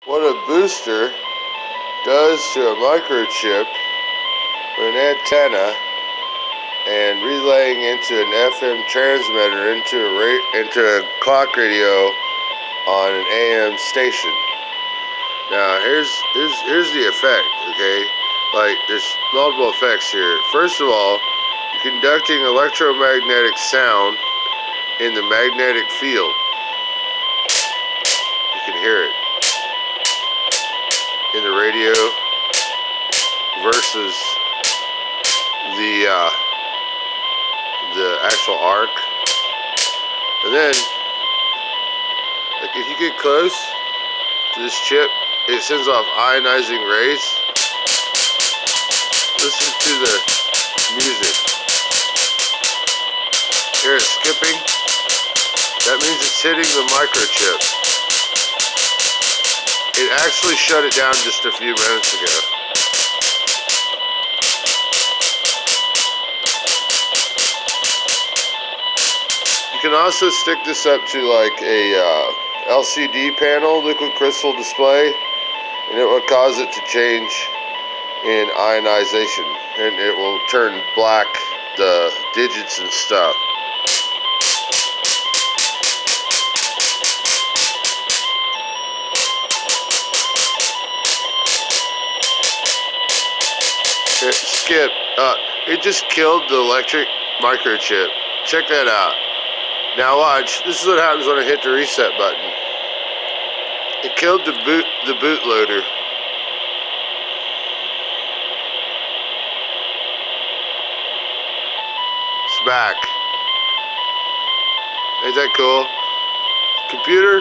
what a booster does to a microchip with an antenna and relaying into an FM transmitter into a clock radio on an AM station. Now here's the effect, okay? Like there's multiple effects here. First of all, you're conducting electromagnetic sound in the magnetic field. You can hear it in the radio versus the actual arc. And then, like if you get close to this chip, it sends off ionizing rays. Listen to the music. Hear it skipping? That means it's hitting the microchip. It actually shut it down just a few minutes ago. You can also stick this up to like a LCD panel, liquid crystal display, and it will cause it to change in ionization, and it will turn black, the digits and stuff. Skip. It just killed the electric microchip. Check that out. Now watch. This is what happens when I hit the reset button. It killed the bootloader. It's back. Ain't that cool? Computer,